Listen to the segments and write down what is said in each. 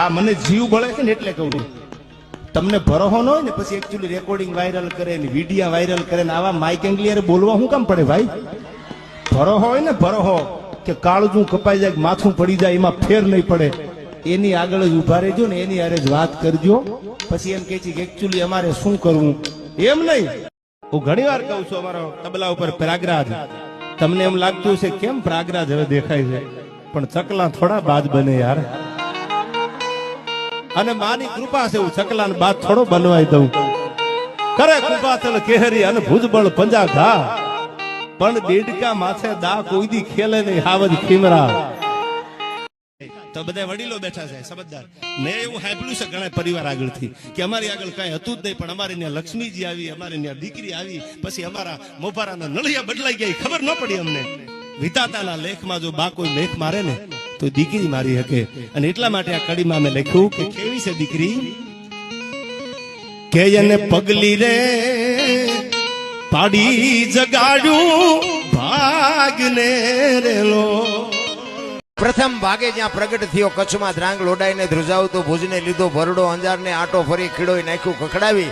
આ મને જીવ બળે છે ને એટલે કહું છું. તમને ભરોહો ન હોય ને પછી એકચ્યુઅલી રેકોર્ડિંગ વાયરલ કરે ને વિડીયા વાયરલ કરે ને આવા માઇક એંગલિયર બોલવા શું કામ પડે ભાઈ? ભરોહો હોય ને ભરોહો કે કાળજું કપાઈ જાય માથું પડી જાય એમાં ફેર નહીં પડે એની આગળ જ ઉભા રહેજો ને એની હારે જ વાત કરજો. પછી એમ કે છે કે એકચ્યુઅલી અમારે શું કરવું એમ નહીં. હું ઘણી વાર કહું છું અમારો તબલા ઉપર પ્રાગરાજ, તમને એમ લાગતું છે કેમ પ્રાગરાજ હવે દેખાય છે, પણ ચકલા થોડા બાદ બને યાર. અને માની કૃપા છે હું ચકલા ને બાદ થોડો બનવાઈ દઉં. કરે કૃપા ચલ કેહરી અને ભુજબળ પંજા ઘા, પણ દેડકા માથે દા કોઈ દી ખેલે નહીં હાવજ ખીમરા. તો બધા વડીલો બેઠા છે સમજદાર. મેં એવું સાંભળ્યું છે ઘણા પરિવાર આગળથી કે અમારી આગળ કઈ હતું જ નહીં, પણ અમારી ત્યાં લક્ષ્મીજી આવી, અમારી ત્યાં દીકરી આવી, પછી અમારા મોભારાના નળિયા બદલાઈ ગયા ખબર ન પડી અમને. વિધાતાના લેખમાં જો બા કોઈ લેખ મારે ને તો દીકરી મારી શકે. અને એટલા માટે આ કડીમાં મેં લખ્યું કે કેવી છે દીકરી કે એને પગલી રે પાડી જગાડ્યું ભાગને રેલો. પ્રથમ ભાગે જ્યાં પ્રગટ થયો કચ્છમાં ધ્રાંગ લોડાઈને ધ્રુજાવતો ભુજને લીધો ભરડો અંજારને આટો ફરી ખીડોઈ નાખ્યું ખખડાવી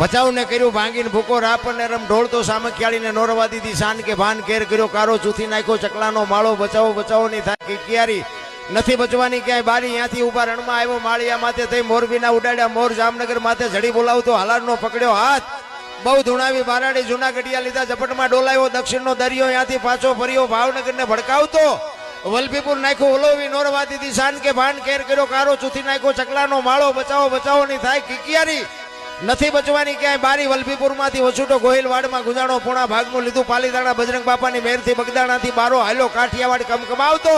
ભચાઉને કર્યું ભાંગીને ભૂકો રાપરને રમ ઢોળતો સામખિયાળીને નોરવા દીધી શાન કે ભાન કેર કર્યો કારો ચૂથી નાખ્યો ચકલાનો માળો બચાવો બચાવો ની થાય કિયારી નથી બચવાની ક્યાંય બારી ત્યાંથી ઉભા રણમાં આવ્યો માળિયા માથે થઈ મોરબીના ઉડાડ્યા મોર જામનગર માથે ઝડી બોલાવતો હાલારનો પકડ્યો હાથ બહુ ધૂણાવી બારાડી જૂના ગઢિયા લીધા ઝપટમાં ડોલાયો દક્ષિણનો દરિયો ત્યાંથી પાછો ફર્યો ભાવનગરને ભડકાવતો વલભીપુર નાખ્યો ઓલોવી નોરવા દીધી શાન કે ભાન કેર કર્યો કારો ચૂથી નાખ્યો ચકલાનો માળો બચાવો બચાવો ની થાય કિકિયારી નથી બચવાની ક્યાંય બારી વલભીપુર માંથી વસુટો ગોહિલવાડમાં ગુજાણો પૂણા ભાગનું લીધું પાલીતાણા બજરંગ બાપાની મેરથી બગદાણાથી બારો હાલો કાઠિયાવાડ કમકમાવતો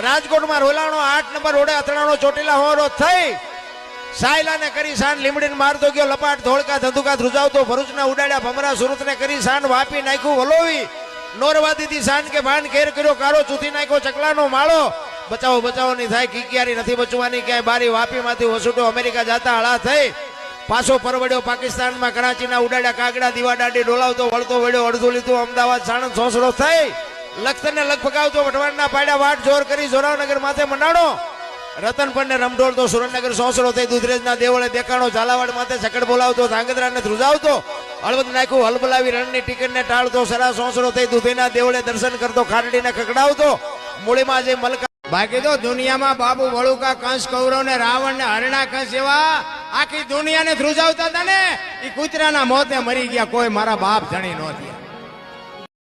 રાજકોટમાં રોલાણો 8 નંબર રોડે અથડાણો ચોટીલા હોરો થઈ સાયલાને કરી શાન લીમડીને મારતો ગયો લપાટ ધોળકા ધંધુકા ધ્રુજાવતો ભરૂચના ઉડાડ્યા ભમરા સુરતને કરી શાન વાપી નાખ્યું વલોવી નોરવા દીધી શાન કે ભાન કેર કર્યો કારો ચૂથી નાખ્યો ચકલાનો માળો બચાવો બચાવો ની થાય કિકિયારી નથી બચવાની ક્યાંય બારી વાપી માંથી વસુટો અમેરિકા જાતા હળા થઈ પાછો પરવડ્યો પાકિસ્તાનમાં કરાચીના ઉડાડ્યા કાગડા દીવા દાંડી ડોલાવતો વળતો વળ્યો અડધું લીધું અમદાવાદ સાણંદ સોસડો થઈ લખતરને લગભગાવતો વટવાડના પાડ્યા વાટ જોર કરી જોરાવનગર માથે મંડાણો રતનપરને રમઢોળતો સુરેન્દ્રનગર સોસડો થઈ દુધરેજના દેવળે દેખાણો ઝાલાવાડ માથે છકડ બોલાવતો ધાંગધ્રાને ધ્રુજાવતો હળવદ નાખ્યું હલબલાવી રણની ટિકિટને ટાળતો સરા સોસડો થઈ દુધેના દેવળે દર્શન કરતો ખારડીને ખકડાવતો મૂળીમાં જે મલકા બાકી તો દુનિયામાં બાબુ વળુકા કંસ કૌરવ ને રાવણ ને હરણા કંસ એવા આખી દુનિયાને ધ્રુજાવતા હતા ને એ કૂતરાના મોતે મરી ગયા કોઈ મારા બાપ જણી નહોતી.